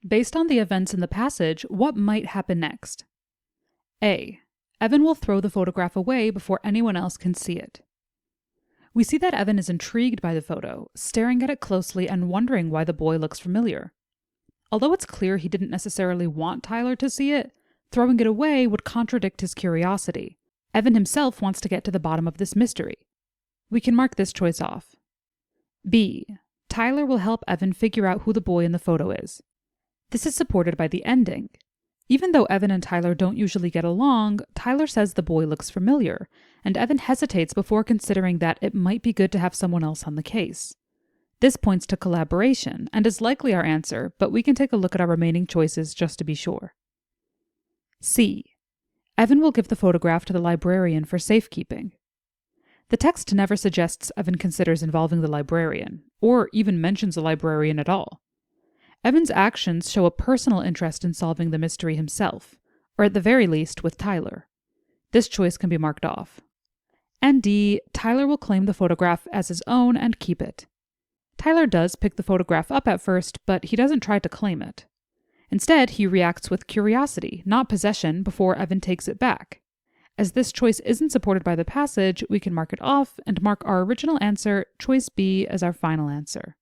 Based on the events in the passage, what might happen next? A. Evan will throw the photograph away before anyone else can see it. We see that Evan is intrigued by the photo, staring at it closely and wondering why the boy looks familiar. Although it's clear he didn't necessarily want Tyler to see it, throwing it away would contradict his curiosity. Evan himself wants to get to the bottom of this mystery. We can mark this choice off. B. Tyler will help Evan figure out who the boy in the photo is. This is supported by the ending. Even though Evan and Tyler don't usually get along, Tyler says the boy looks familiar, and Evan hesitates before considering that it might be good to have someone else on the case. This points to collaboration, and is likely our answer, but we can take a look at our remaining choices just to be sure. C. Evan will give the photograph to the librarian for safekeeping. The text never suggests Evan considers involving the librarian, or even mentions a librarian at all. Evan's actions show a personal interest in solving the mystery himself, or at the very least with Tyler. This choice can be marked off. And D. Tyler will claim the photograph as his own and keep it. Tyler does pick the photograph up at first, but he doesn't try to claim it. Instead, he reacts with curiosity, not possession, before Evan takes it back. As this choice isn't supported by the passage, we can mark it off and mark our original answer, choice B, as our final answer.